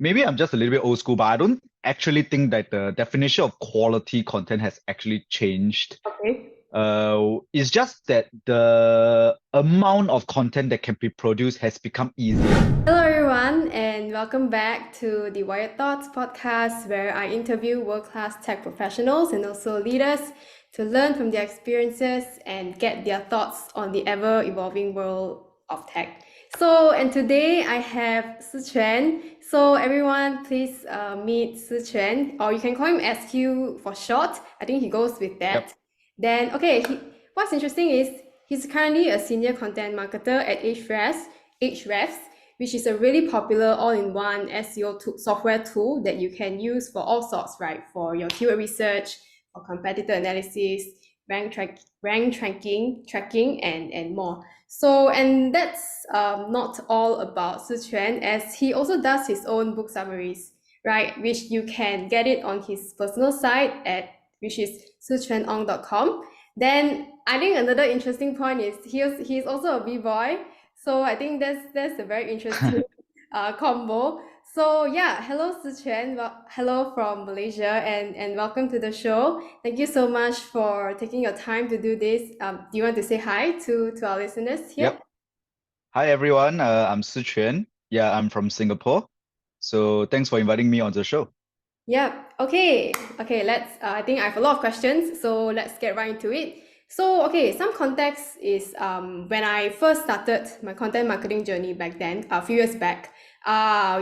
maybe I'm just a little bit old school, but I don't actually think that the definition of quality content has actually changed. Okay. It's just that the amount of content that can be produced has become easier. Hello, everyone, and welcome back to the Wired Thoughts podcast, where I interview world-class tech professionals and also leaders to learn from their experiences and get their thoughts on the ever-evolving world of tech. And today I have Si Quan. So everyone, please meet Si Quan, or you can call him SQ for short. I think he goes with that. Yep. Then, okay, what's interesting is he's currently a senior content marketer at Ahrefs, which is a really popular all-in-one SEO software tool that you can use for all sorts, right? For your keyword research, for competitor analysis, rank tracking, and more. And that's not all about Si Quan, as he also does his own book summaries, right? Which you can get it on his personal site which is siquanong.com. Then I think another interesting point is he's also a b-boy, so I think that's a very interesting combo. So yeah, hello Si Quan, hello from Malaysia, and welcome to the show. Thank you so much for taking your time to do this. Do you want to say hi to our listeners here? Yep. Hi everyone. I'm Si Quan. Yeah, I'm from Singapore. So thanks for inviting me on the show. Yeah. Okay. Let's. I think I have a lot of questions, so let's get right into it. So, okay, some context is when I first started my content marketing journey back then, a few years back,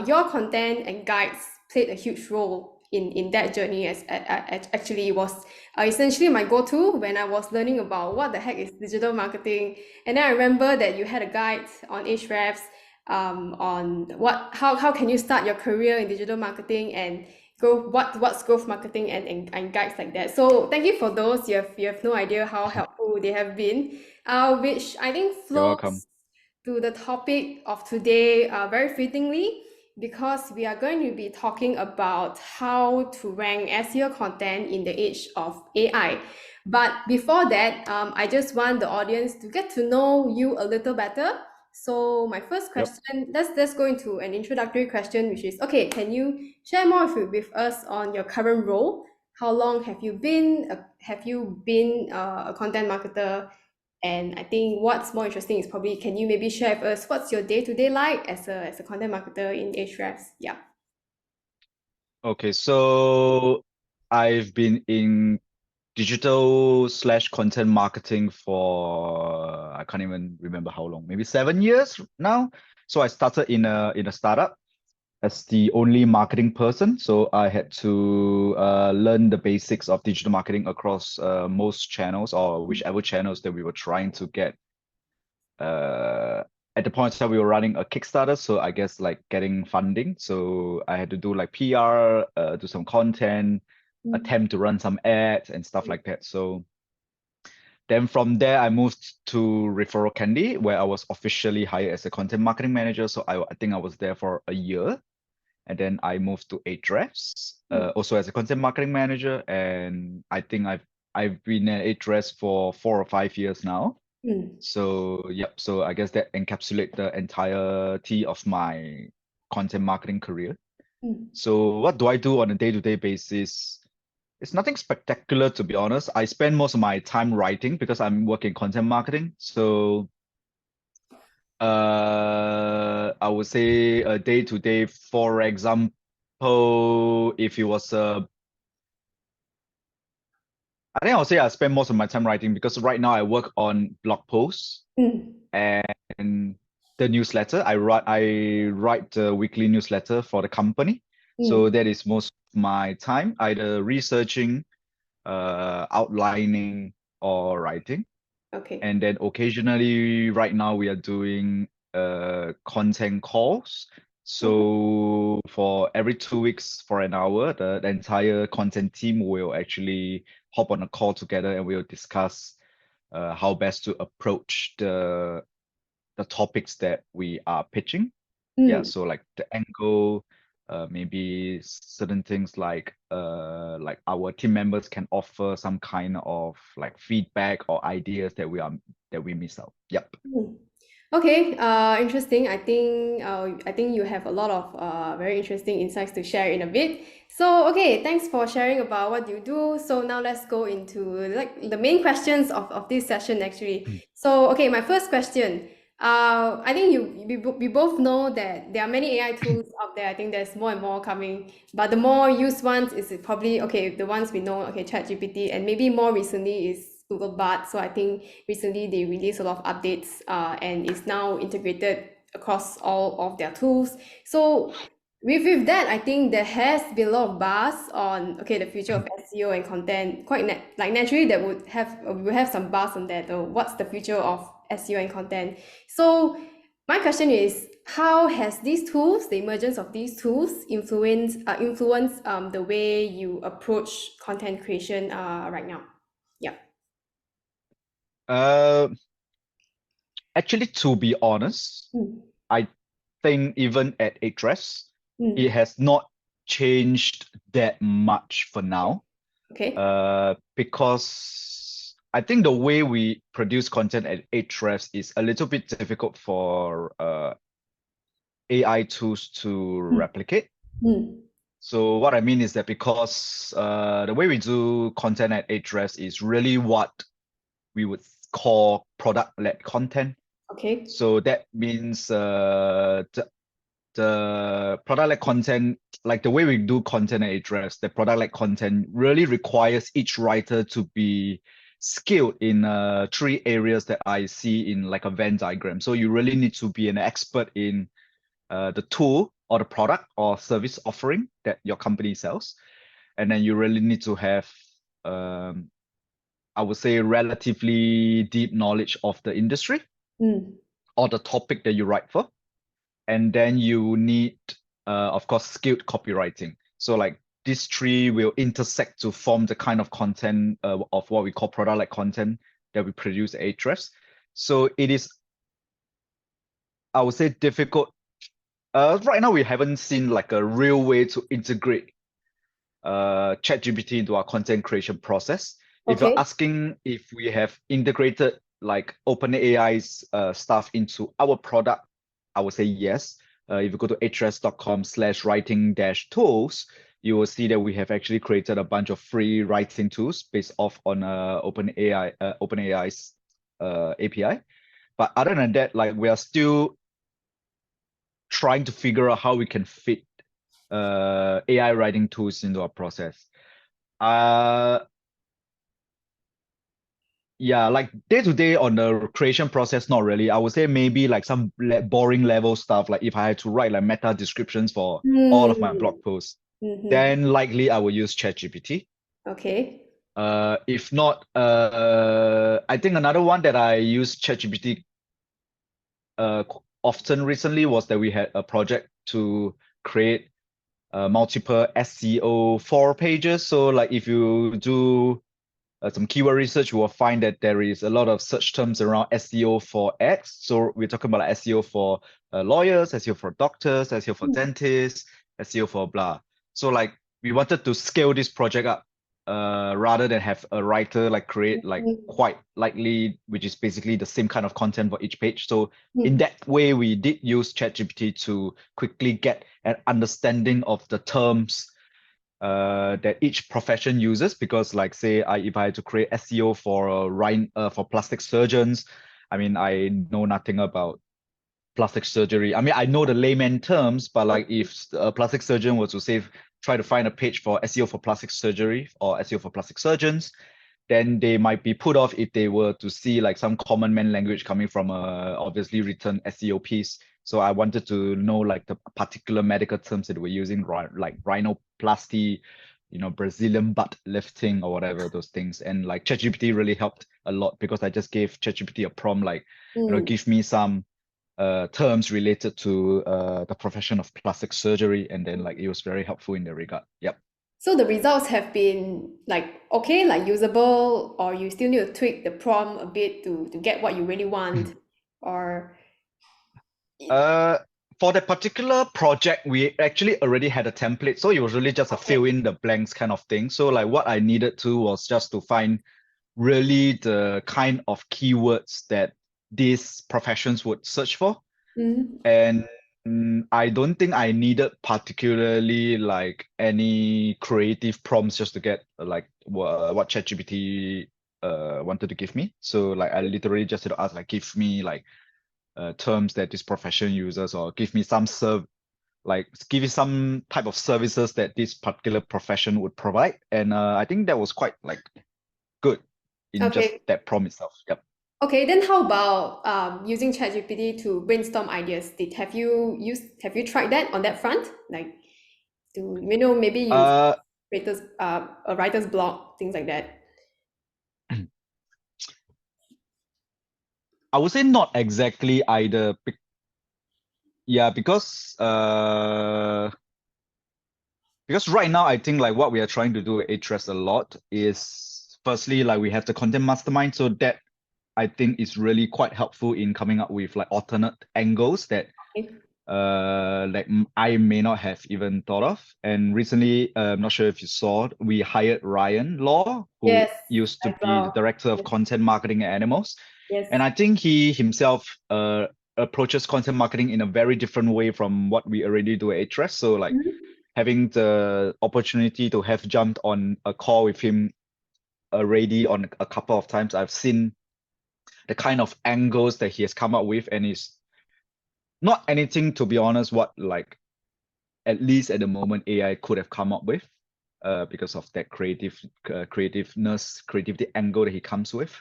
your content and guides played a huge role in that journey. Actually, it was essentially my go-to when I was learning about what the heck is digital marketing. And then I remember that you had a guide on Ahrefs on how can you start your career in digital marketing and what's growth marketing and guides like that. So thank you for those. You have no idea how helpful they have been, which I think You're welcome. flows to the topic of today very fittingly, because we are going to be talking about how to rank SEO content in the age of AI. But before that, I just want the audience to get to know you a little better. So my first Yep. question, let's go into an introductory question, which is, okay, can you share more with us on your current role? How long have you been a content marketer? And I think what's more interesting is probably, can you maybe share with us what's your day-to-day like as a content marketer in Ahrefs? Yeah. Okay, so I've been in digital/content marketing for I can't even remember how long, maybe 7 years now. So I started in a startup as the only marketing person. So I had to learn the basics of digital marketing across most channels or whichever channels that we were trying to get. At the point in time, we were running a Kickstarter, so I guess like getting funding. So I had to do like PR, do some content, attempt to run some ads and stuff like that. So then from there, I moved to Referral Candy, where I was officially hired as a content marketing manager. So I think I was there for a year. And then I moved to Ahrefs, also as a content marketing manager. And I think I've been at Ahrefs for 4 or 5 years now. So yep, so I guess that encapsulates the entirety of my content marketing career. So what do I do on a day-to-day basis? It's nothing spectacular, to be honest. I spend most of my time writing because I'm working content marketing. So I would say a day-to-day, for example, if it was I think I'll say I spend most of my time writing because right now I work on blog posts and the newsletter. I write the weekly newsletter for the company. So that is most of my time, either researching, outlining, or writing. Okay. And then occasionally, right now we are doing content calls. So for every 2 weeks for an hour, the entire content team will actually hop on a call together and we'll discuss how best to approach the topics that we are pitching. Yeah, so like the angle, maybe certain things like our team members can offer some kind of like feedback or ideas that we miss out. Yep. Okay, interesting. I think you have a lot of very interesting insights to share in a bit. So, okay, thanks for sharing about what you do. So now let's go into like the main questions of this session actually. Mm. So, okay, my first question. I think we both know that there are many AI tools out there. I think there's more and more coming, but the more used ones is probably okay. The ones we know, okay, ChatGPT, and maybe more recently is Google Bard. So I think recently they released a lot of updates and is now integrated across all of their tools. So with that, I think there has been a lot of buzz on okay the future of SEO and content. Like naturally, that would have we will have some buzz on that. What's the future of SEO and content? So my question is, how has these tools, the emergence of these tools, influence the way you approach content creation right now? Yeah. Uh, Actually, to be honest, Mm. I think even at Ahrefs, it Mm. has not changed that much for now. Okay. Because I think the way we produce content at Ahrefs is a little bit difficult for AI tools to Mm. replicate. Mm. So what I mean is that because the way we do content at Ahrefs is really what we would call product-led content. Okay. So that means the product-led content, like the way we do content at Ahrefs, the product-led content really requires each writer to be skilled in three areas that I see in like a Venn diagram. So you really need to be an expert in the tool or the product or service offering that your company sells. And then you really need to have, I would say, relatively deep knowledge of the industry Mm. or the topic that you write for. And then you need, of course, skilled copywriting. So like these three will intersect to form the kind of content of what we call product-like content that we produce at Ahrefs. So it is, I would say, difficult. Right now, we haven't seen like a real way to integrate ChatGPT into our content creation process. If you're Okay. asking if we have integrated like OpenAI's stuff into our product, I would say yes. If you go to ahrefs.com/writing-tools, you will see that we have actually created a bunch of free writing tools based off on OpenAI's API. But other than that, like we are still trying to figure out how we can fit AI writing tools into our process. Uh, yeah, like day to day on the creation process, not really. I would say maybe like some boring level stuff. Like if I had to write like meta descriptions for all of my Mm. blog posts, Mm-hmm. then likely I will use ChatGPT. Okay. If not, I think another one that I use ChatGPT often recently was that we had a project to create multiple SEO for pages. So like if you do some keyword research, you will find that there is a lot of search terms around SEO for ads. So we're talking about like SEO for lawyers, SEO for doctors, SEO for Mm. dentists, SEO for blah. So like we wanted to scale this project up rather than have a writer like create like Mm. quite likely, which is basically the same kind of content for each page. So in Mm. that way, we did use ChatGPT to quickly get an understanding of the terms that each profession uses, because like say if I had to create SEO for for plastic surgeons, I mean I know nothing about plastic surgery. I mean I know the layman terms, but like if a plastic surgeon was to say try to find a page for SEO for plastic surgery or SEO for plastic surgeons, then they might be put off if they were to see like some common man language coming from a obviously written SEO piece. So I wanted to know like the particular medical terms that we're using, right? Like rhinoplasty, Brazilian butt lifting or whatever those things. And like ChatGPT really helped a lot because I just gave ChatGPT a prompt like, Mm. give me some terms related to the profession of plastic surgery, and then like it was very helpful in that regard. Yep. So the results have been like okay, like usable, or you still need to tweak the prompt a bit to get what you really want, or Uh, for that particular project, we actually already had a template, so it was really just a okay. fill in the blanks kind of thing. So like what I needed to was just to find really the kind of keywords that these professions would search for. Mm-hmm. And I don't think I needed particularly like any creative prompts just to get like what ChatGPT wanted to give me. So like I literally just had to ask like give me like terms that this profession uses, or give me some give me some type of services that this particular profession would provide. And I think that was quite like good in just Okay. that prompt itself. Yep. Okay, then how about using ChatGPT to brainstorm ideas? Have you tried that on that front? Like to maybe use Uh, a writer's block, things like that. I would say not exactly either. Yeah, because right now I think like what we are trying to do at Ahrefs a lot is firstly like we have the content mastermind, so that I think is really quite helpful in coming up with like alternate angles that Okay. I may not have even thought of. And recently, I'm not sure if you saw, we hired Ryan Law, who Yes, used to I be the saw. director of Yes, content marketing at Animals. yes. And I think he himself approaches content marketing in a very different way from what we already do at Ahrefs. So like Mhm. having the opportunity to have jumped on a call with him already on a couple of times, I've seen the kind of angles that he has come up with, and it's not anything, to be honest, what like at least at the moment AI could have come up with, because of that creativity angle that he comes with.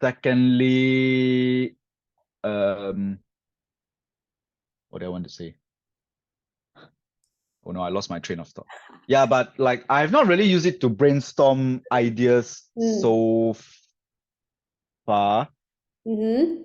Secondly, what do I want to say? Oh no, I lost my train of thought. Yeah, but like I've not really used it to brainstorm ideas Mm. so far. Mm-hmm.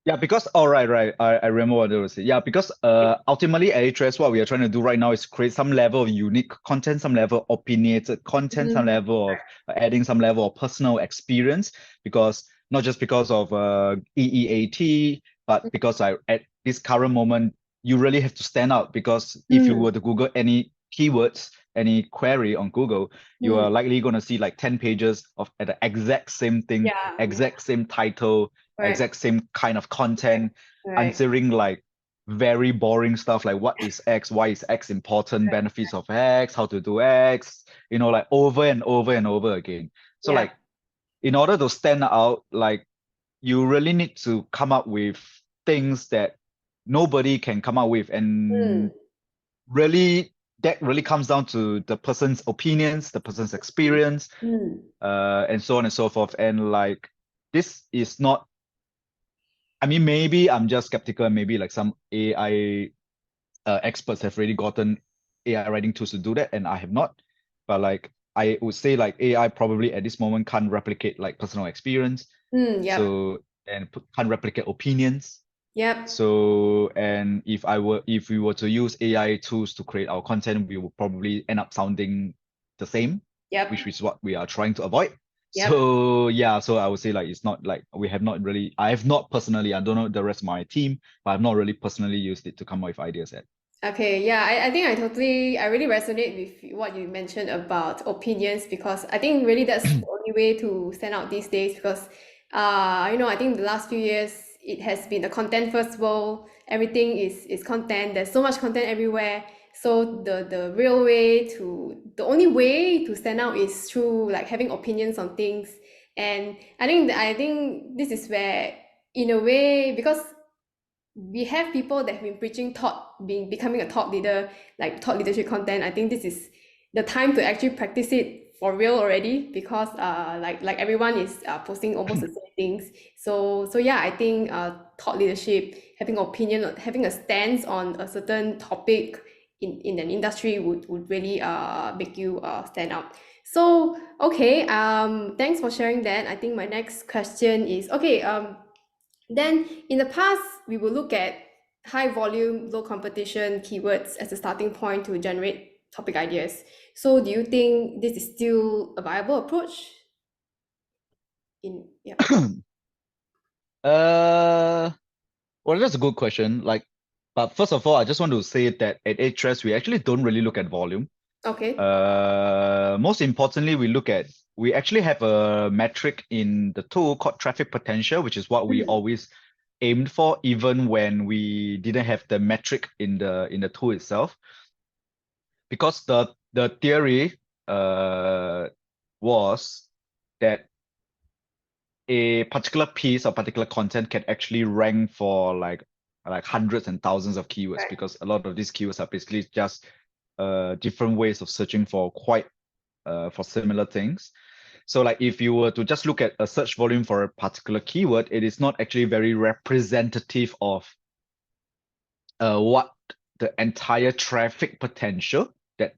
Yeah, because right. I remember what I was saying. Yeah, because ultimately at Ahrefs, what we are trying to do right now is create some level of unique content, some level of opinionated content, some Mm-hmm. level of adding some level of personal experience. Because not just because of EEAT, but because at this current moment you really have to stand out. Because if you Mm. were to Google any keywords, any query on Google, you Mm. are likely going to see like 10 pages of at the exact same thing, Yeah, yeah. exact same title, Correct. exact same kind of content, Correct. answering like very boring stuff like what is X, why is X important, benefits of X, how to do X, like over and over and over again. So Yeah. like in order to stand out, like you really need to come up with things that nobody can come up with. Mm. And really that really comes down to the person's opinions, the person's experience, Mm. and so on and so forth. And like this is not, I mean, maybe I'm just skeptical. Maybe like some AI experts have already gotten AI writing tools to do that, and I have not. But like I would say, like AI probably at this moment can't replicate like personal experience, Mm. Yep. so and can't replicate opinions. Yep. So, and if we were to use AI tools to create our content, we would probably end up sounding the same, which Yep. is what we are trying to avoid. Yep. So yeah, so I would say like it's not like I have not personally, I don't know the rest of my team, but I've not really personally used it to come up with ideas yet. Okay, yeah, I think I really resonate with what you mentioned about opinions because I think really that's the only way to stand out these days because, I think the last few years it has been a content first world. Everything is content. There's so much content everywhere. So the only way to stand out is through like having opinions on things. And I think this is where, in a way, because we have people that have been becoming a thought leader, like thought leadership content. I think this is the time to actually practice it for real already because like everyone is posting almost the same things. So yeah, I think thought leadership, having opinion, having a stance on a certain topic in an industry would really make you stand out. So okay, thanks for sharing that. I think my next question is okay, then in the past, we will look at high volume, low competition keywords as a starting point to generate topic ideas. So do you think this is still a viable approach? Yeah. Uh, well, that's a good question. Like, but first of all, I just want to say that at Ahrefs, we actually don't really look at volume. Okay. Most importantly, we actually have a metric in the tool called traffic potential, which is what we always aimed for, even when we didn't have the metric in the tool itself. Because the theory was that a particular piece or particular content can actually rank for like hundreds and thousands of keywords, Right. because a lot of these keywords are basically just different ways of searching for for similar things. So like if you were to just look at a search volume for a particular keyword, it is not actually very representative of what the entire traffic potential that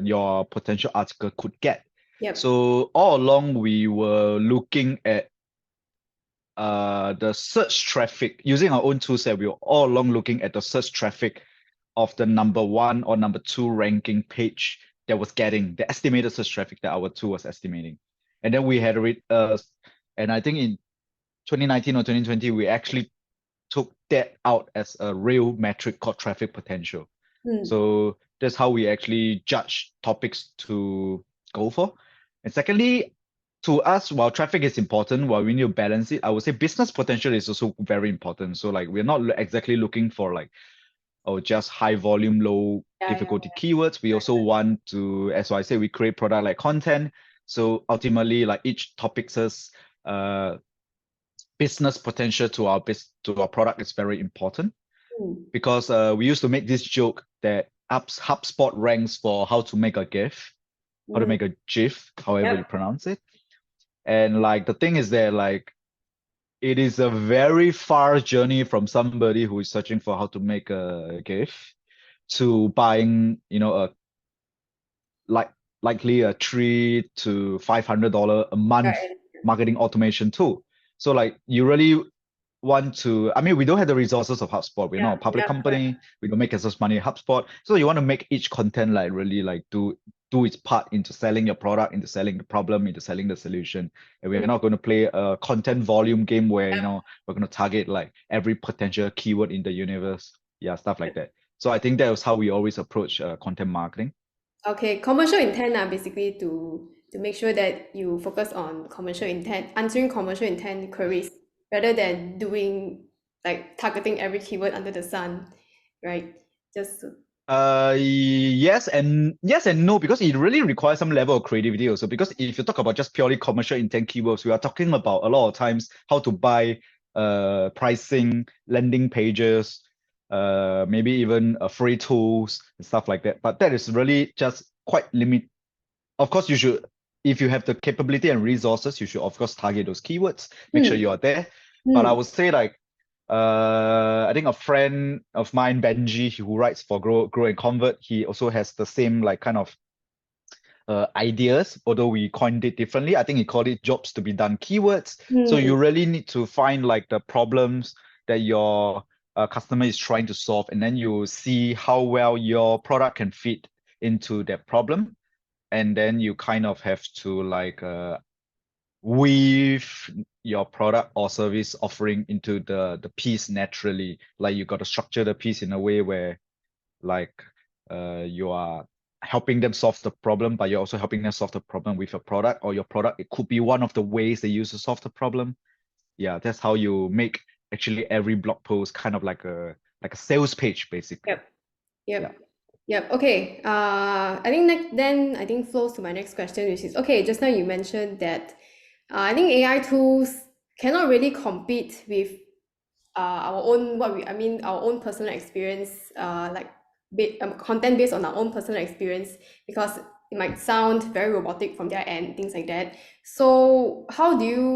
your potential article could get. Yep. So all along we were looking at the search traffic using our own tool set. We were all along looking at the search traffic of the number 1 or number 2 ranking page that was getting the estimated search traffic that our tool was estimating. And then we had and I think in 2019 or 2020, we actually took that out as a real metric called traffic potential. So that's how we actually judge topics to go for. And secondly, to us, while traffic is important, while we need to balance it, I would say business potential is also very important. So like we're not exactly looking for like, oh, just high volume, low difficulty keywords. We also want to, as I say, we create product like content. So ultimately, like each topic's business potential to our product is very important, because we used to make this joke that HubSpot ranks for how to make a GIF, how to make a GIF, however you pronounce it. And like the thing is that like it is a very far journey from somebody who is searching for how to make a GIF to buying, likely a $300 to $500 a month marketing automation tool. So like you really want to, I mean, we don't have the resources of HubSpot. We're not a public company. We don't make as much money in HubSpot. So you want to make each content like really like do its part into selling your product, into selling the problem, into selling the solution. And we're not going to play a content volume game where, we're going to target like every potential keyword in the universe. Yeah, stuff like that. So I think that was how we always approach content marketing. Okay, commercial intent are basically to make sure that you focus on commercial intent, answering commercial intent queries rather than doing like targeting every keyword under the sun, right? Just Yes and no, because it really requires some level of creativity also. Because if you talk about just purely commercial intent keywords, we are talking about a lot of times how to buy, pricing, landing pages, maybe even free tools and stuff like that. But that is really just quite limit. Of course, you should, if you have the capability and resources, you should of course target those keywords, make sure you are there. But I would say like, I think a friend of mine, Benji, who writes for Grow and Convert, he also has the same like kind of ideas, although we coined it differently. I think he called it jobs to be done keywords. So you really need to find like the problems that your customer is trying to solve, and then you see how well your product can fit into that problem. And then you kind of have to like weave your product or service offering into the piece naturally. Like you got to structure the piece in a way where like you are helping them solve the problem, but you're also helping them solve the problem with your product, or your product, it could be one of the ways they use to solve the problem. Yeah, that's how you make actually every blog post kind of like a sales page, basically. Yep. Okay. I think I think flows to my next question, which is okay. Just now you mentioned that I think AI tools cannot really compete with our own our own personal experience, content based on our own personal experience, because it might sound very robotic from their end, things like that. So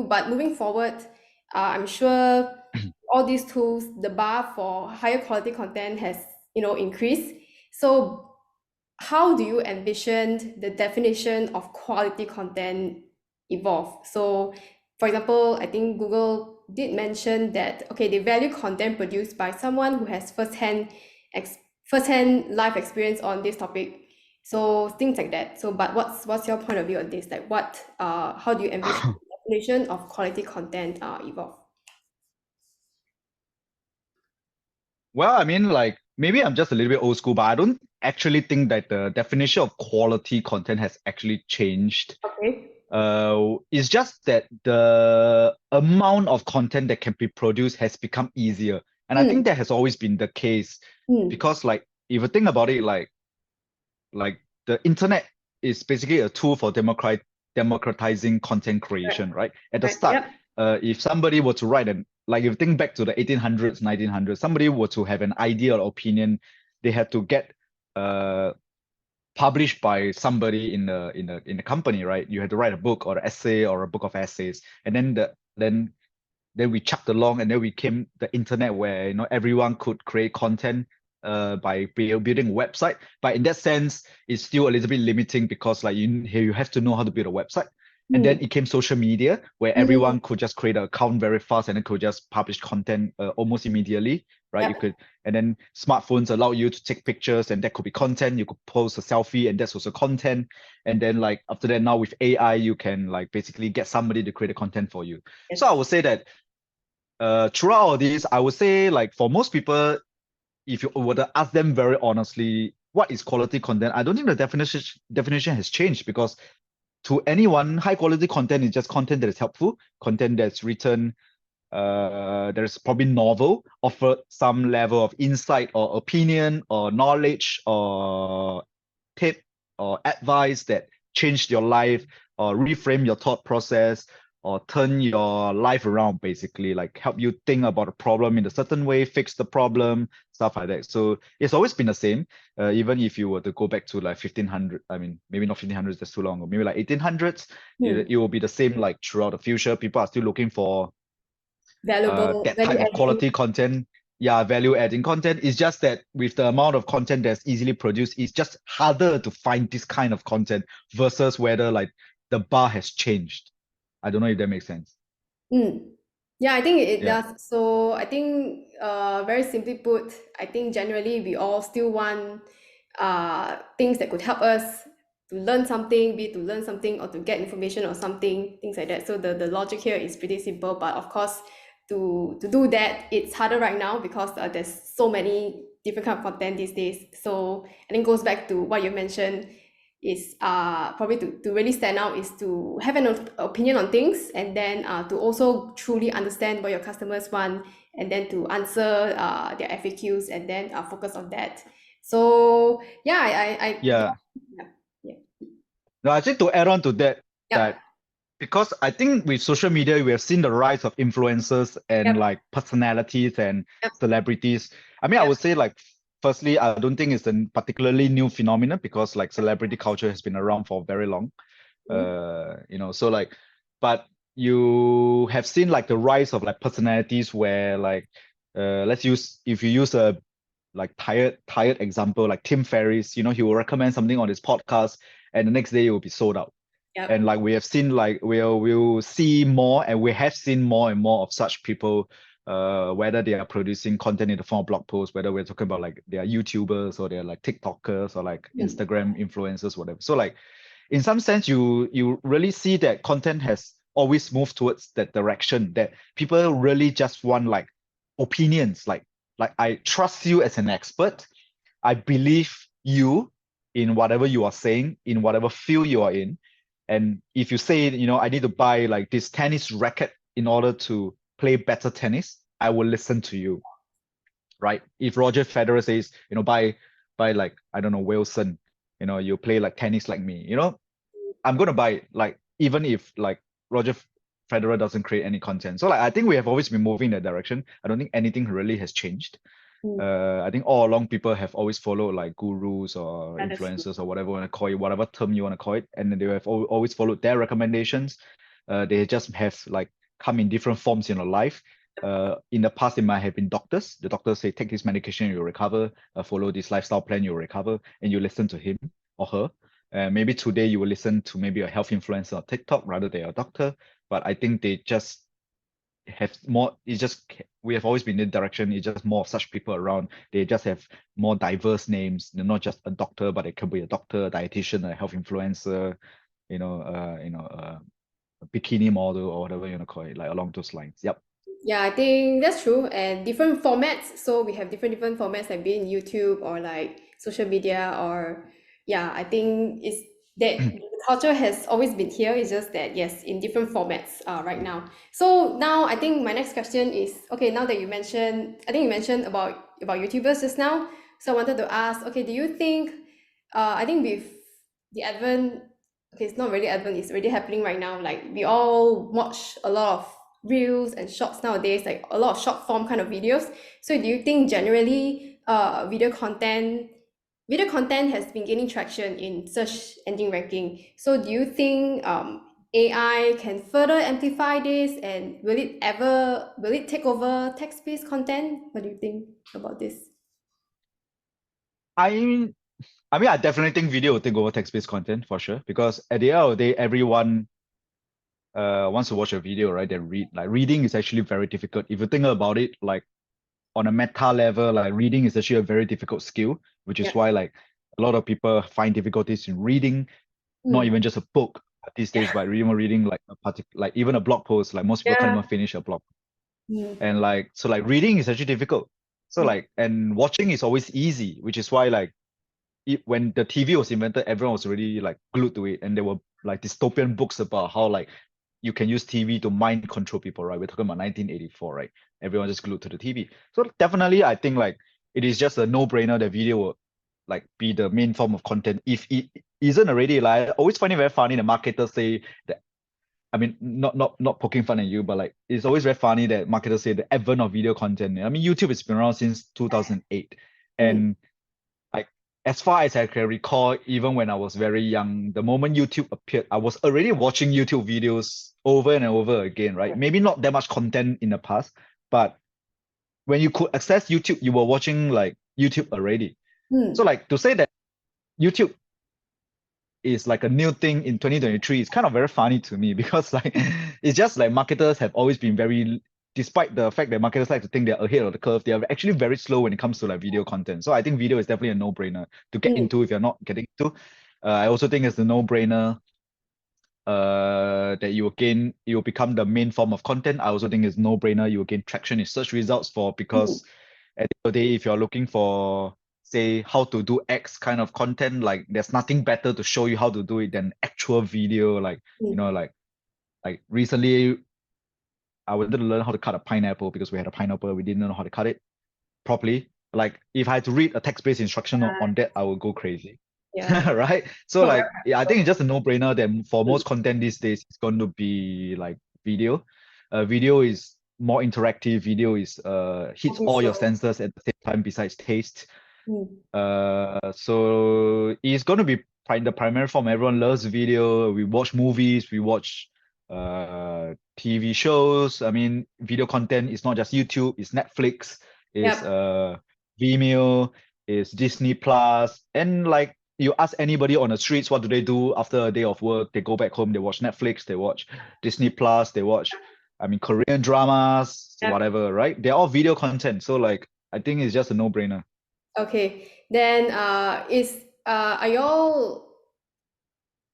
but moving forward, I'm sure all these tools, the bar for higher quality content has increased. So how do you envision the definition of quality content evolve? So for example, I think Google did mention that, okay, they value content produced by someone who has first-hand life experience on this topic. So things like that. So, but what's your point of view on this? Like how do you envision the definition of quality content evolve? Well, I mean, like maybe I'm just a little bit old school, but actually think that the definition of quality content has actually changed. Okay. It's just that the amount of content that can be produced has become easier. And I think that has always been the case because like if you think about it, like the internet is basically a tool for democratizing content creation, right? At the Right. start, Yep. if somebody were to write like if you think back to the 1800s, 1900s, somebody were to have an idea or opinion, they had to get published by somebody in the company, right? You had to write a book or an essay or a book of essays, and then we chucked along, and then we came the internet where everyone could create content by building a website. But in that sense, it's still a little bit limiting because like you have to know how to build a website. And then it came social media where everyone could just create an account very fast and then could just publish content almost immediately, right? Yep. And then smartphones allow you to take pictures and that could be content. You could post a selfie and that's also content. And then like after that, now with AI, you can like basically get somebody to create a content for you. Yes. So I would say that throughout all this, I would say like for most people, if you were to ask them very honestly, what is quality content? I don't think the definition has changed because to anyone, high quality content is just content that is helpful, content that's written, that is probably novel, offer some level of insight or opinion or knowledge or tip or advice that changed your life or reframe your thought process or turn your life around, basically like help you think about a problem in a certain way, fix the problem, stuff like that. So it's always been the same. Even if you were to go back to like 1500, I mean maybe not 1500s, that's too long, or maybe like 1800s, it will be the same like throughout the future. People are still looking for Valuable, that value type of adding. quality content. Yeah, value adding content. It's just that with the amount of content that's easily produced, it's just harder to find this kind of content versus whether like the bar has changed. I don't know if that makes sense. Yeah, I think it Yeah. does. So I think, very simply put, I think generally we all still want things that could help us to learn something, be it to learn something or to get information or something, things like that. So the logic here is pretty simple, but of course, to do that, it's harder right now because there's so many different kind of content these days. So I think it goes back to what you mentioned is probably to really stand out is to have an opinion on things, and then to also truly understand what your customers want, and then to answer their FAQs, and then focus on that. So yeah, Yeah. yeah, yeah, No, I think to add on to that, yep, that because I think with social media, we have seen the rise of influencers and yep, like personalities and yep, celebrities. I mean, I yep, would say like, firstly, I don't think it's a particularly new phenomenon because like celebrity culture has been around for very long. So like, but you have seen like the rise of like personalities where like, if you use a like tired example, like Tim Ferriss, he will recommend something on his podcast and the next day it will be sold out. And yep, like we have seen, like we'll see more, and we have seen more and more of such people, whether they are producing content in the form of blog posts, whether we're talking about like they are YouTubers or they're like TikTokers or like Instagram influencers, whatever. So like in some sense, you really see that content has always moved towards that direction, that people really just want like opinions, like I trust you as an expert. I believe you in whatever you are saying, in whatever field you are in. And if you say, I need to buy like this tennis racket in order to play better tennis, I will listen to you, right? If Roger Federer says, buy like, I don't know, Wilson, you play like tennis like me, I'm gonna buy it, like even if like Roger Federer doesn't create any content. So like I think we have always been moving in that direction. I don't think anything really has changed. I think all along people have always followed like gurus or that is true. influencers or whatever you want to call it, whatever term you want to call it, and then they have always followed their recommendations. They just have like come in different forms in your life. In the past, it might have been doctors. The doctors say, take this medication, you'll recover. Follow this lifestyle plan, you'll recover, and you listen to him or her. Maybe today you will listen to maybe a health influencer on TikTok rather than a doctor. But I think they just have more, we have always been in the direction, it's just more of such people around. They just have more diverse names. They're not just a doctor, but it could be a doctor, a dietitian, a health influencer, a bikini model or whatever you want to call it, like along those lines. Yep. Yeah, I think that's true. And different formats. So we have different formats like being YouTube or like social media, or yeah, I think it's that the culture has always been here. It's just that yes, in different formats right now. So now I think my next question is, okay, now that you mentioned, I think you mentioned about YouTubers just now. So I wanted to ask, okay, do you think I think with the advent, okay, it's not really advent, it's already happening right now. Like we all watch a lot of reels and shorts nowadays, like a lot of short form kind of videos. So do you think generally video content has been gaining traction in search engine ranking? So do you think AI can further amplify this, and will it take over text-based content? What do you think about this? I mean, I definitely think video will take over text-based content for sure, because at the end of the day, everyone wants to watch a video, right? They read. Like reading is actually very difficult. If you think about it, like on a meta level, like reading is actually a very difficult skill, which is Yeah. why like a lot of people find difficulties in reading, not Mm. even just a book these days, but reading like like even a blog post. Like most people can't Yeah. even finish a blog, Mm. and like so like reading is actually difficult. So Mm. like and watching is always easy, which is why like when the TV was invented, everyone was already like glued to it, and there were like dystopian books about how like you can use TV to mind control people, right? We're talking about 1984, right? Everyone just glued to the TV. So definitely, I think like it is just a no-brainer that video will like be the main form of content. If it isn't already, like I always find it very funny the marketers say that. I mean, not poking fun at you, but like it's always very funny that marketers say the advent of video content. I mean, YouTube has been around since 2008, Mm. and like as far as I can recall, even when I was very young, the moment YouTube appeared, I was already watching YouTube videos over and over again, right? Maybe not that much content in the past, but when you could access YouTube, you were watching like YouTube already. Mm. So like to say that YouTube is like a new thing in 2023 is kind of very funny to me because like it's just like marketers have always been very, despite the fact that marketers like to think they're ahead of the curve, they are actually very slow when it comes to like video content. So I think video is definitely a no-brainer to get Mm. into if you're not getting into. I also think it's a no-brainer that you will become the main form of content. I also think it's no-brainer you will gain traction in search results for, Mm. because at the end of the day, if you're looking for say how to do X kind of content, like there's nothing better to show you how to do it than actual video. Like Mm. like recently I wanted to learn how to cut a pineapple because we had a pineapple, we didn't know how to cut it properly. Like if I had to read a text-based instruction on that, I would go crazy. Yeah. Right? So Not very like yeah, I think it's just a no-brainer that for practical. most content these days it's going to be like video. Video is more interactive. Video is hits More all your visual. senses at the same time besides taste. Mm. So it's going to be the primary form. Everyone loves video. We watch movies, we watch TV shows. I mean, video content is not just YouTube, it's Netflix, it's Yep. Vimeo, it's Disney Plus. And like you ask anybody on the streets, what do they do after a day of work? They go back home, they watch Netflix, they watch Disney Plus, they watch, I mean, Korean dramas, Yep. whatever, right? They're all video content. So like I think it's just a no-brainer. Okay. Then are y'all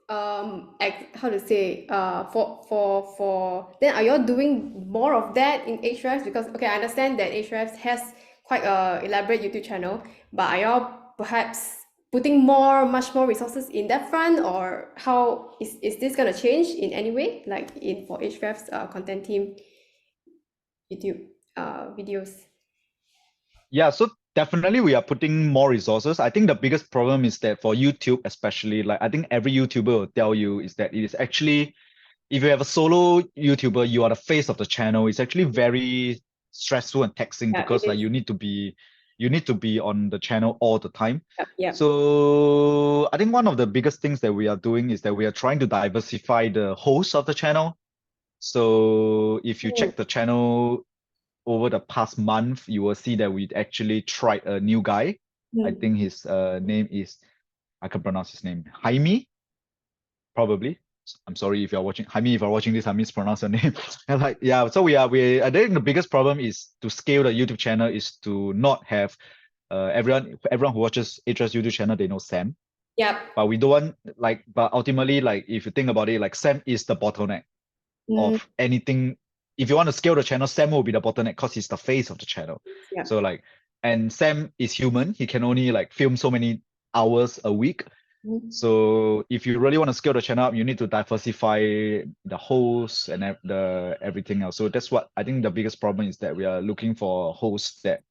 how to say for then are y'all doing more of that in Ahrefs? Because okay, I understand that Ahrefs has quite a elaborate YouTube channel, but are y'all perhaps putting much more resources in that front, or how is this gonna change in any way, like in for Ahrefs content team YouTube videos? Yeah, so definitely we are putting more resources. I think the biggest problem is that for YouTube, especially, like I think every YouTuber will tell you is that it is actually, if you have a solo YouTuber, you are the face of the channel. It's actually very stressful and taxing Yeah, it because like is. you need to be on the channel all the time. Yep, yep. So I think one of the biggest things that we are doing is that we are trying to diversify the host of the channel. So if you Mm. check the channel over the past month, you will see that we actually tried a new guy. I Mm. think his name is, I can pronounce his name, Jaime, probably. I'm sorry if you're watching, Jaime, if you're watching this, I mispronounced your name. And like, yeah, so I think the biggest problem is to scale the YouTube channel is to not have everyone who watches Ahrefs YouTube channel, they know Sam. Yep. But we don't want like, but ultimately, like if you think about it, like Sam is the bottleneck Mm. of anything. If you want to scale the channel, Sam will be the bottleneck because he's the face of the channel. Yep. So like and Sam is human. He can only like film so many hours a week. So if you really want to scale the channel up, you need to diversify the hosts and the everything else. So that's what I think the biggest problem is, that we are looking for hosts that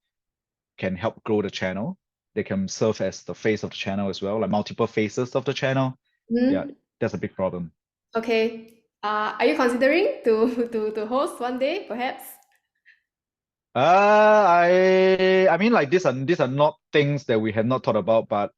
can help grow the channel. They can serve as the face of the channel as well, like multiple faces of the channel. Yeah, that's a big problem. Okay. Are you considering to to host one day, perhaps? I mean, like these are not things that we have not thought about, but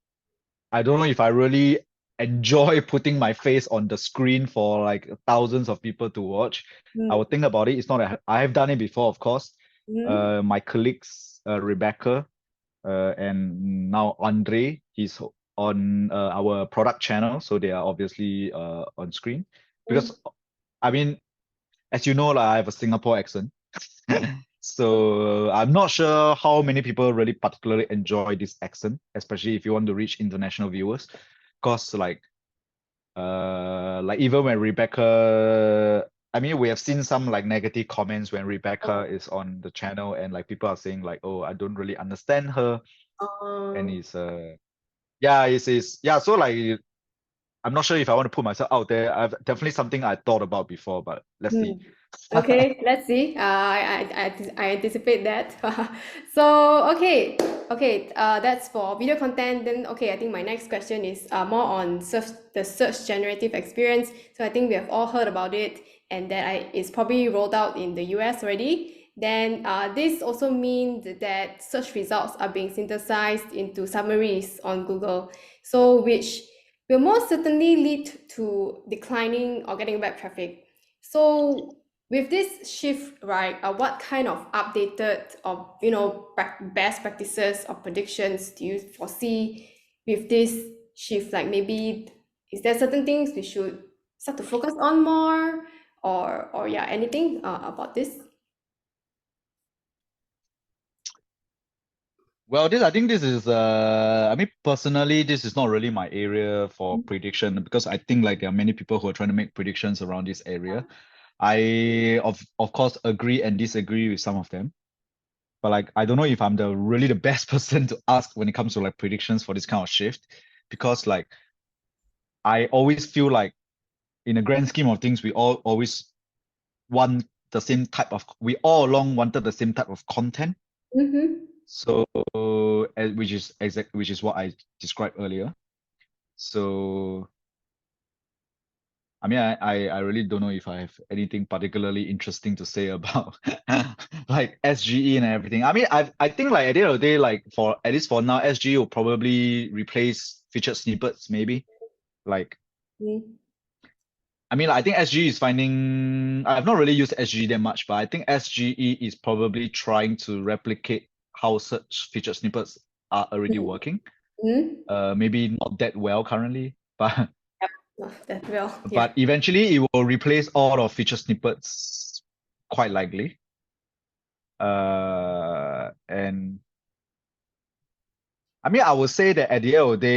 I don't know if I really enjoy putting my face on the screen for like thousands of people to watch. I would think about it. It's not I have done it before, of course. My colleagues, Rebecca, and now Andre, he's on our product channel, so they are obviously on screen. Because I mean, as you know, like, I have a Singapore accent. So I'm not sure how many people really particularly enjoy this accent, especially if you want to reach international viewers. Because like even when Rebecca, I mean, we have seen some like negative comments when Rebecca is on the channel, and like people are saying like, oh, I don't really understand her, and it's yeah, it's yeah. So like, I'm not sure if I want to put myself out there. I've definitely something I thought about before, but let's see. Okay, let's see. I anticipate that. So that's for video content. Then I think my next question is more on the search generative experience. So I think we have all heard about it, and that it's probably rolled out in the US already. Then this also means that search results are being synthesized into summaries on Google. So which will most certainly lead to declining organic web traffic. So with this shift, right, what kind of updated or best practices or predictions do you foresee with this shift? Like maybe is there certain things we should start to focus on more, or yeah, anything about this? Well, I think this is I mean, personally, this is not really my area for prediction, because I think like there are many people who are trying to make predictions around this area. I of course agree and disagree with some of them, but like I don't know if I'm the really the best person to ask when it comes to like predictions for this kind of shift, because like I always feel like in the grand scheme of things, we all always want the same type of, we all along wanted the same type of content. Mm-hmm. So, which is what I described earlier. So, I mean, I really don't know if I have anything particularly interesting to say about like SGE and everything. I mean, I think like at the end of the day, like for at least for now, SGE will probably replace featured snippets, maybe. Like, I mean, I think SGE is finding. I've not really used SGE that much, but I think SGE is probably trying to replicate how such featured snippets are already working. Maybe not that well currently, but Not that well. Yeah. but eventually it will replace all of feature snippets, quite likely. And I mean, I would say that at the end of the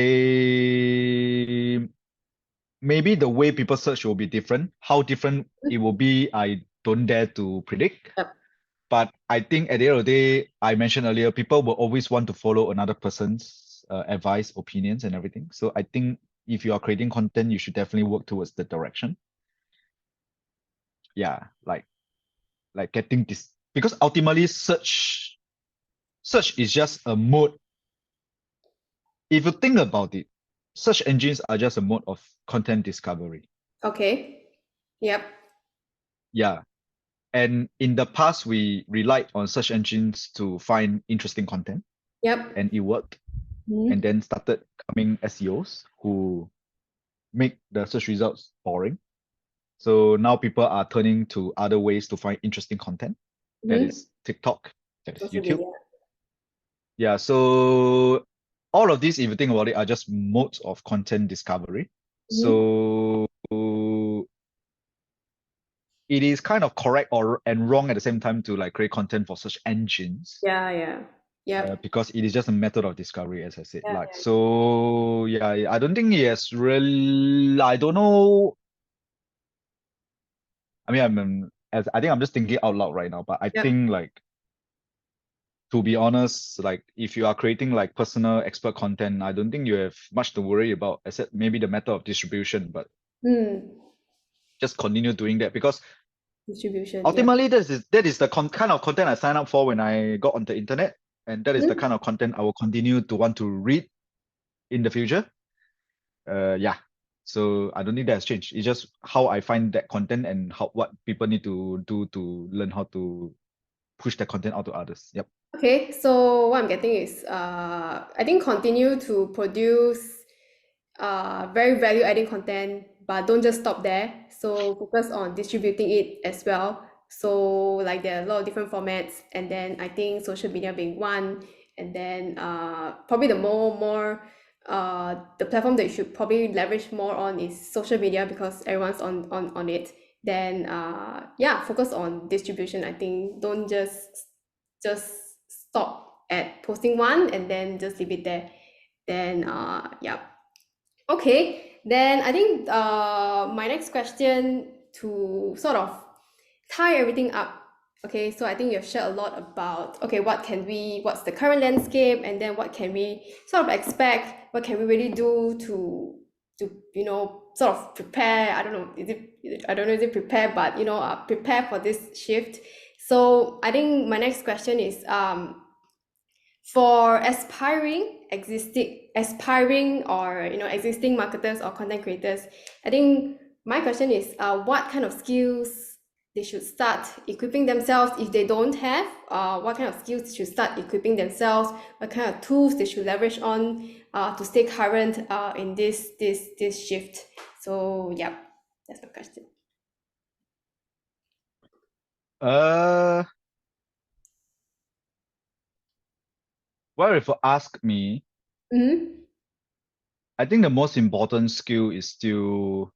day, maybe the way people search will be different. How different it will be, I don't dare to predict. Yep. But I think at the end of the day, I mentioned earlier, people will always want to follow another person's advice, opinions, and everything. So I think if you are creating content, you should definitely work towards the direction. Yeah, like getting this, because ultimately search is just a mode. If you think about it, search engines are just a mode of content discovery. Okay. Yep. Yeah. And in the past, we relied on search engines to find interesting content, Yep. and it worked. And then started coming SEOs who make the search results boring. So now people are turning to other ways to find interesting content. That is TikTok, that is Social YouTube. media. Yeah, so all of these, if you think about it, are just modes of content discovery. So it is kind of correct and wrong at the same time to like create content for search engines, Yeah, yeah. Yep. because it is just a method of discovery, as I said. Yeah, Like, so yeah, I don't think he has really, I don't know. I mean, I think I'm just thinking out loud right now, but I yeah. Yep. think like to be honest, like if you are creating like personal expert content, I don't think you have much to worry about, except maybe the matter of distribution, but just continue doing that, because Distribution, yeah. ultimately that is the kind of content I signed up for when I got on the internet, and that is the kind of content I will continue to want to read in the future. Yeah. So I don't think that has changed. It's just how I find that content and what people need to do to learn how to push that content out to others. Yep. Okay, so what I'm getting is, I think continue to produce very value-adding content, but don't just stop there. So focus on distributing it as well. So like there are a lot of different formats, and then I think social media being one, and then probably the platform that you should probably leverage more on is social media because everyone's on it. Then yeah, focus on distribution. I think don't just stop at posting one and then just leave it there. Then yeah. Okay, then I think my next question to sort of tie everything up. Okay, so I think you've shared a lot about, okay, what's the current landscape, and then what can we sort of expect, what can we really do to sort of prepare. I don't know, is it prepare, but prepare for this shift. So I think my next question is for aspiring or existing marketers or content creators. I think my question is what kind of skills they should start equipping themselves if they don't have, what kind of skills they should start equipping themselves, what kind of tools they should leverage on to stay current in this shift. So yeah, that's my question. Well, if you ask me, Mm-hmm. I think the most important skill is still,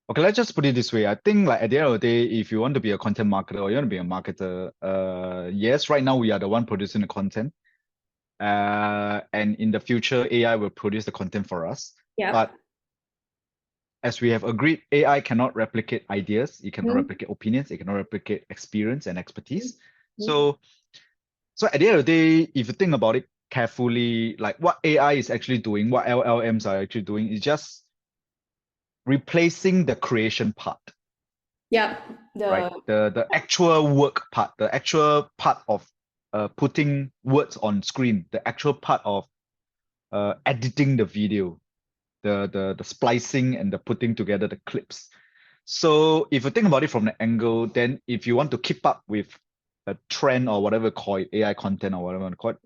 okay, let's just put it this way. I think like at the end of the day, if you want to be a content marketer or you want to be a marketer, yes, right now we are the one producing the content. And in the future, AI will produce the content for us. Yeah. But as we have agreed, AI cannot replicate ideas, it cannot replicate opinions, it cannot replicate experience and expertise. So at the end of the day, if you think about it carefully, like what AI is actually doing, what LLMs are actually doing, is just replacing the creation part. Yeah. Right? The actual work part, the actual part of putting words on screen, the actual part of editing the video, the splicing and the putting together the clips. So if you think about it from the angle, then if you want to keep up with a trend or whatever call it, AI content or whatever you call it,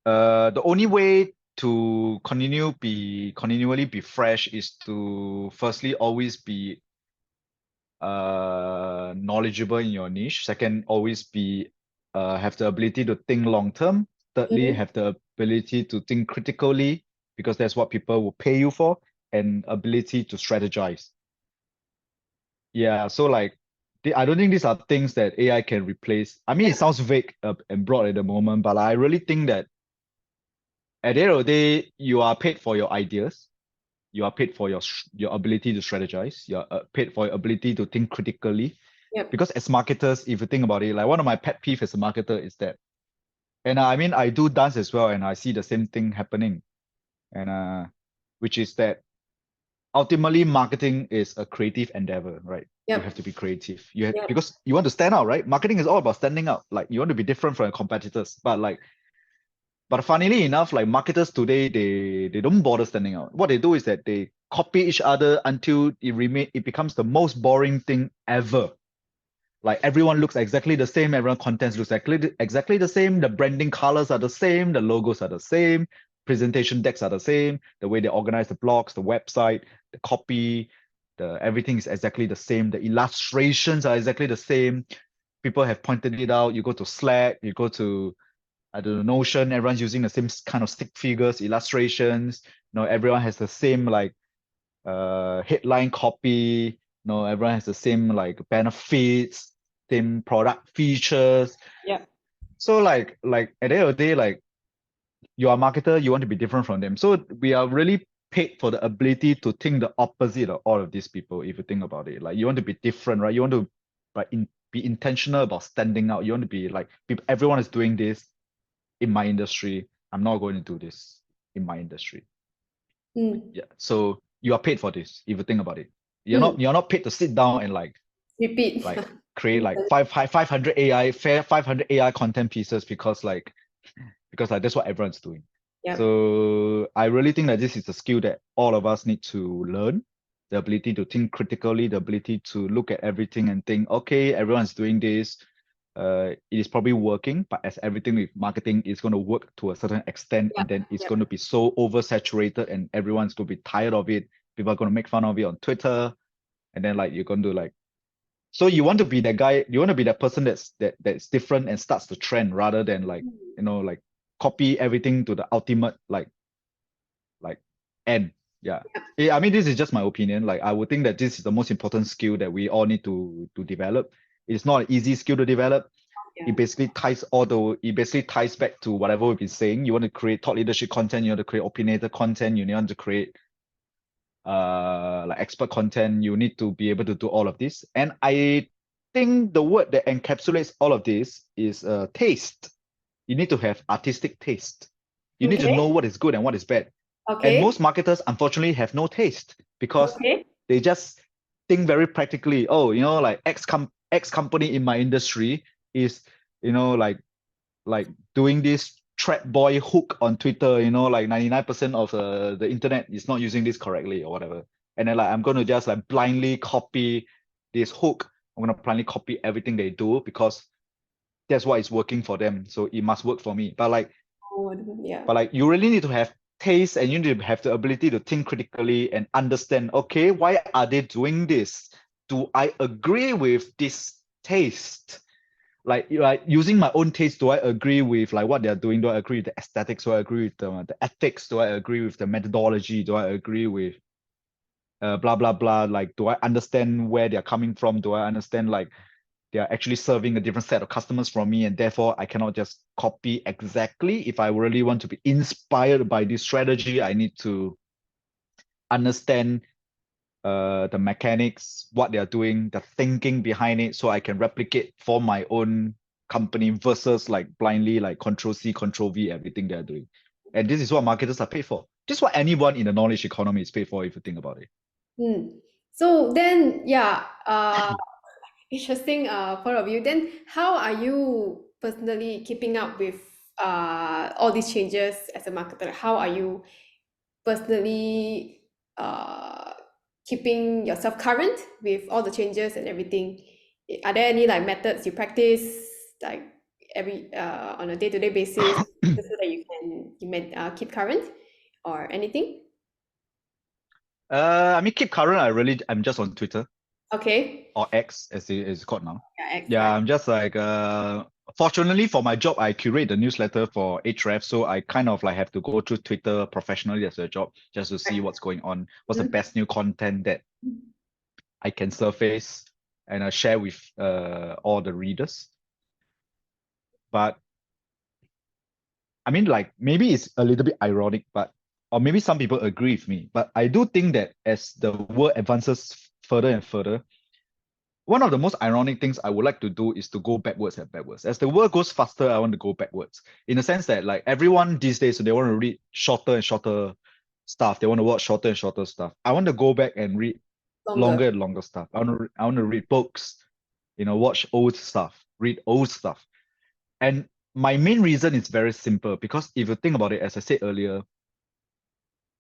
the only way to continually be fresh is to firstly always be knowledgeable in your niche. Second, always be have the ability to think long term. Thirdly, have the ability to think critically, because that's what people will pay you for, and ability to strategize. Yeah, so like I don't think these are things that AI can replace. I mean, it sounds vague and broad at the moment, but I really think that at the end of the day, you are paid for your ideas. You are paid for your ability to strategize. You are paid for your ability to think critically. Yep. Because as marketers, if you think about it, like one of my pet peeves as a marketer is that, and I mean, I do dance as well, and I see the same thing happening, and which is that ultimately marketing is a creative endeavor, right? Yep. You have to be creative. Because you want to stand out, right? Marketing is all about standing out. Like you want to be different from your competitors, but funnily enough, like marketers today, they don't bother standing out. What they do is that they copy each other until it becomes the most boring thing ever. Like everyone looks exactly the same, everyone contents looks exactly the same, the branding colors are the same, the logos are the same, presentation decks are the same, the way they organize the blogs, the website, the copy, everything is exactly the same, the illustrations are exactly the same. People have pointed it out. You go to Slack, you go to I don't know, Notion, everyone's using the same kind of stick figures, illustrations. Everyone has the same like headline copy. Everyone has the same like benefits, same product features. Yeah. So like at the end of the day, like you are a marketer, you want to be different from them. So we are really paid for the ability to think the opposite of all of these people. If you think about it, like you want to be different, right? You want to, like be intentional about standing out. You want to be like, everyone is doing this in my industry. I'm not going to do this in my industry. Yeah. So you are paid for this, if you think about it. You're not paid to sit down and Repeat. create like 500 AI content pieces because that's what everyone's doing. Yep. So I really think that this is a skill that all of us need to learn. The ability to think critically, the ability to look at everything and think, okay, everyone's doing this. It is probably working, but as everything with marketing, it's going to work to a certain extent, and then it's going to be so oversaturated, and everyone's going to be tired of it. People are going to make fun of it on Twitter, and then you're going to so you want to be that guy, you want to be that person that's different and starts the trend rather than copy everything to the ultimate end. Yeah. I mean, this is just my opinion. I would think that this is the most important skill that we all need to develop. It's not an easy skill to develop. It basically ties back to whatever we've been saying. You want to create thought leadership content, you want to create opinionated content, you want to create expert content. You need to be able to do all of this. And I think the word that encapsulates all of this is taste. You need to have artistic taste. You need to know what is good and what is bad. And most marketers, unfortunately, have no taste because they just think very practically. Oh, X company in my industry is, doing this trap boy hook on Twitter. 99% of the internet is not using this correctly or whatever. And then I'm going to just blindly copy this hook. I'm going to blindly copy everything they do because that's what is working for them. So it must work for me. But you really need to have taste, and you need to have the ability to think critically and understand, okay, why are they doing this? Do I agree with this taste? Using my own taste, do I agree with what they're doing? Do I agree with the aesthetics? Do I agree with the ethics? Do I agree with the methodology? Do I agree with blah blah blah? Do I understand where they're coming from? Do I understand they are actually serving a different set of customers from me, and therefore I cannot just copy exactly. If I really want to be inspired by this strategy, I need to understand the mechanics, what they are doing, the thinking behind it, so I can replicate for my own company versus blindly Control C, Control V, everything they're doing. And this is what marketers are paid for. This is what anyone in the knowledge economy is paid for, if you think about it. So then, interesting point of view. Then how are you personally keeping up with all these changes as a marketer? How are you personally keeping yourself current with all the changes and everything? Are there any methods you practice every on a day-to-day basis so that you can keep current or anything? I mean, keep current. I'm just on Twitter. Okay. Or X, as it's called now. Yeah, X, yeah, I'm just fortunately for my job, I curate the newsletter for Ahrefs, so I kind of have to go through Twitter professionally as a job just to see what's going on, what's the best new content that I can surface and share with all the readers. But I mean, maybe it's a little bit ironic, or maybe some people agree with me, but I do think that as the world advances further and further, one of the most ironic things I would like to do is to go backwards and backwards. As the world goes faster, I want to go backwards. In the sense that everyone these days, so they want to read shorter and shorter stuff. They want to watch shorter and shorter stuff. I want to go back and read longer and longer stuff. I want to read books, watch old stuff, read old stuff. And my main reason is very simple, because if you think about it, as I said earlier,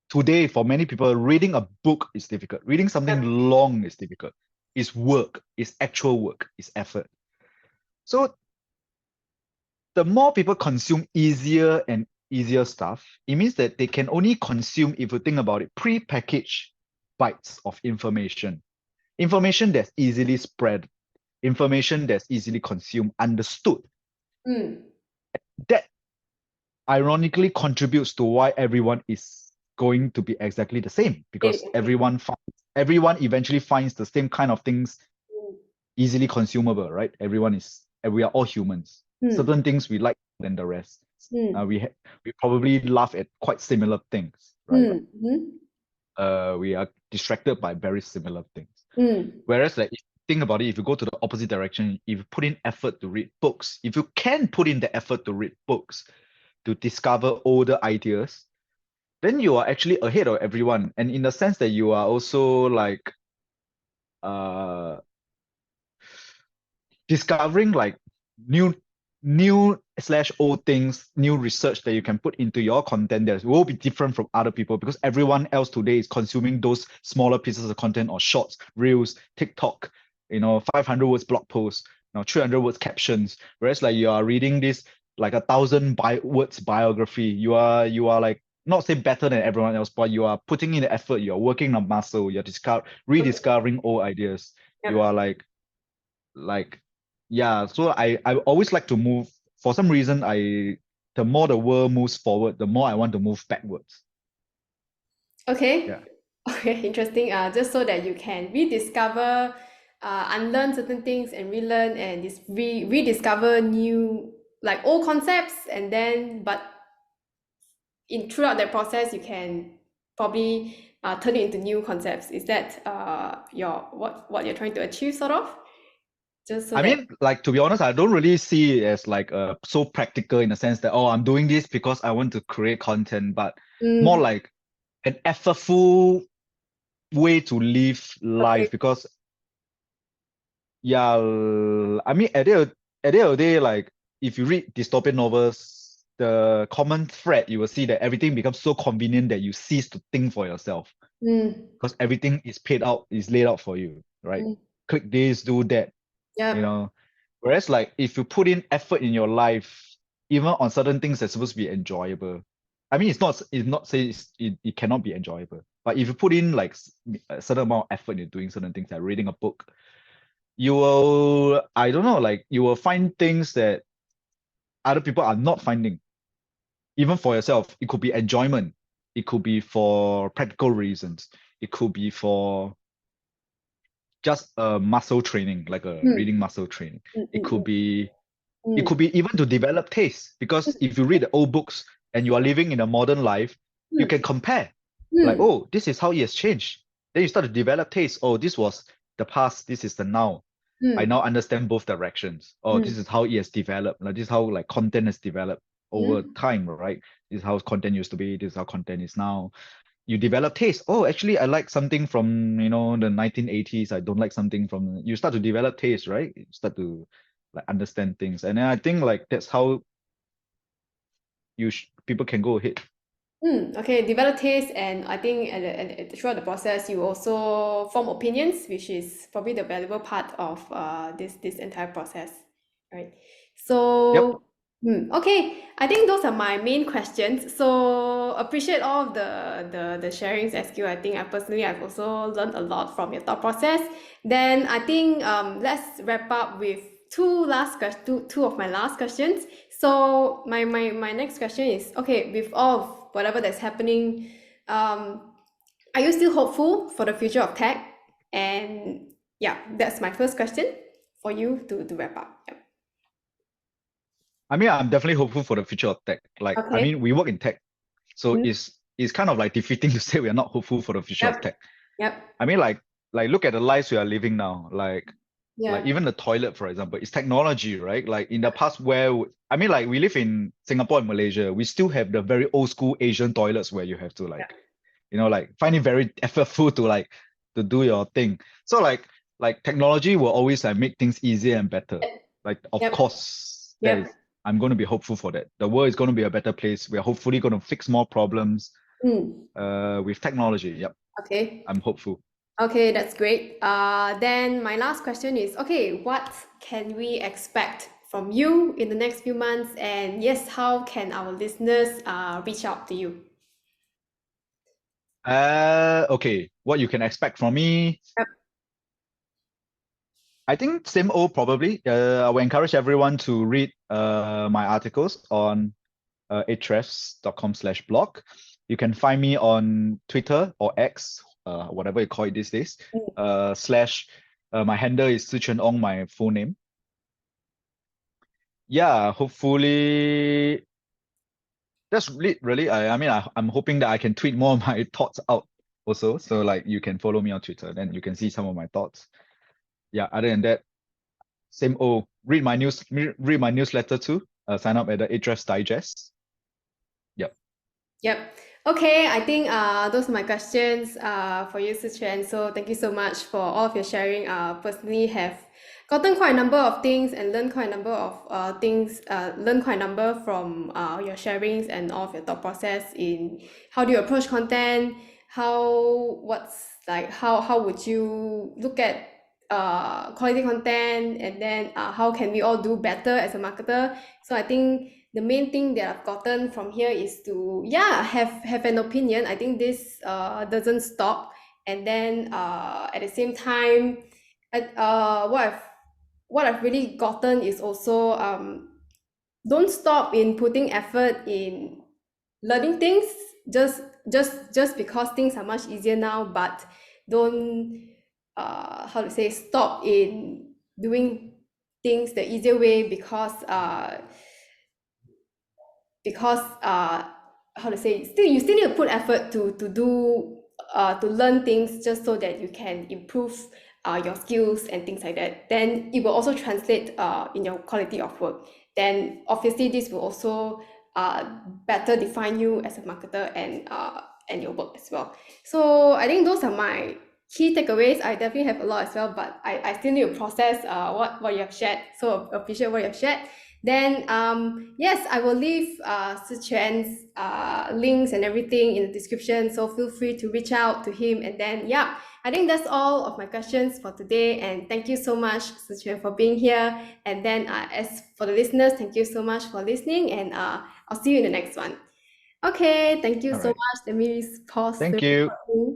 today for many people, reading a book is difficult. Reading something long is difficult. It's work, it's actual work, it's effort. So the more people consume easier and easier stuff, it means that they can only consume, if you think about it, pre-packaged bites of information. Information that's easily spread, information that's easily consumed, understood. That ironically contributes to why everyone is going to be exactly the same, because everyone eventually finds the same kind of things easily consumable, right? We are all humans. Certain things we like than the rest. We probably laugh at quite similar things, right? We are distracted by very similar things. Whereas think about it, if you go to the opposite direction, if you put in effort to read books, if you can put in the effort to read books, to discover older ideas, then you are actually ahead of everyone. And in the sense that you are also like uh discovering like new slash old things, new research that you can put into your content that will be different from other people, because everyone else today is consuming those smaller pieces of content or shorts, reels, TikTok, 500 words blog posts, 300 words captions. Whereas like you are reading this like 1,000 words biography, you are like not say better than everyone else, but you are putting in the effort, you're working on muscle, you're rediscovering old ideas. You Yep. are like yeah, so I always like to move. For some reason, the more the world moves forward, the more I want to move backwards. Okay. Yeah. Okay, interesting. Just so that you can rediscover, unlearn certain things and relearn and rediscover new, like old concepts, and then but in throughout that process you can probably turn it into new concepts. Is that your what you're trying to achieve, sort of? Just so I that. mean, like to be honest, I don't really see it as like so practical in the sense that, oh, I'm doing this because I want to create content, but more Mm, like an effortful way to live okay. life. Because yeah, I mean, at the end of the day, like if you read dystopian novels, the common thread you will see that everything becomes so convenient that you cease to think for yourself, Mm, because everything is is laid out for you, right? mm, Click this, do that, you yep. know. Whereas like if you put in effort in your life, even on certain things that's supposed to be enjoyable. I mean, it's not say it cannot be enjoyable, but if you put in like a certain amount of effort in doing certain things, like reading a book, you will, I don't know, like you will find things that other people are not finding. Even for yourself, it could be enjoyment, it could be for practical reasons, it could be for just a muscle training, like a Mm, reading muscle training. mm, It mm, could be it mm, could be even to develop taste, because if you read the old books and you are living in a modern life, you mm, can compare. Like, mm, oh, this is how it has changed. Then you start to develop taste. Oh, this was the past, this is the now. I mm, now understand both directions. Oh, mm, this is how it has developed. Like this is how like content has developed over mm, time, right? This is how content used to be. This is how content is now. You develop taste. Oh, actually, I like something from the 1980s. I don't like something from. You start to develop taste, right? You start to like understand things, and then I think like that's how people can go ahead. mm. Okay, develop taste, and I think throughout the process, you also form opinions, which is probably the valuable part of this entire process, right? Yep. So, okay, I think those are my main questions. So appreciate all of the sharings, SQ. I think I've also learned a lot from your thought process. Then I think let's wrap up with two of my last questions. So my next question is, okay, with all of whatever that's happening, are you still hopeful for the future of tech? And yeah, that's my first question for you to wrap up. Yep. I mean, I'm definitely hopeful for the future of tech. Like, I Okay. mean, we work in tech, so Mm, it's kind of like defeating to say we are not hopeful for the future of yep. tech. Yep. I mean, like look at the lives we are living now. Like Yeah. even the toilet, for example, it's technology, right? Like in the past, I mean, like we live in Singapore and Malaysia, we still have the very old school Asian toilets where you have to Yeah. like find it very effortful to do your thing. So like technology will always like make things easier and better. Like of Yep. course, Yep. I'm going to be hopeful for that. The world is going to be a better place. We're hopefully going to fix more problems Mm, with technology. Yep, okay. I'm hopeful. Okay, that's great. Then my last question is, okay, what can we expect from you in the next few months? And yes, how can our listeners reach out to you? Okay, what you can expect from me, Yep. I think same old probably. I will encourage everyone to read my articles on ahrefs.com/blog. You can find me on Twitter or X, whatever you call it these days. Mm, Slash, my handle is Si Quan Ong, my full name. Yeah, hopefully that's really. I mean, I'm hoping that I can tweet more of my thoughts out also. So like you can follow me on Twitter, then you can see some of my thoughts. yeah, other than that, same old. Read my newsletter too. Sign up at the Ahrefs Digest. Yep. Yep. Okay, I think those are my questions for you, Si Quan. So thank you so much for all of your sharing. Personally have gotten quite a number of things and learned quite a number of things, learned quite a number from your sharings and all of your thought process in how do you approach content, how would you look at quality content, and then how can we all do better as a marketer. So I think the main thing that I've gotten from here is to have an opinion. I think this doesn't stop, and then at the same time, what I've really gotten is also don't stop in putting effort in learning things just because things are much easier now, but don't stop in doing things the easier way because you still need to put effort to learn things just so that you can improve your skills and things like that. Then it will also translate in your quality of work. Then obviously this will also better define you as a marketer and your work as well. So I think those are my key takeaways. I definitely have a lot as well, but I still need to process what you have shared. So appreciate what you have shared. Then yes, I will leave Si Quan's links and everything in the description, so feel free to reach out to him. And then yeah, I think that's all of my questions for today, and thank you so much, Si Quan, for being here. And then as for the listeners, thank you so much for listening, and I'll see you in the next one. Okay, thank you All so right. much. Let me pause the Thank you. recording.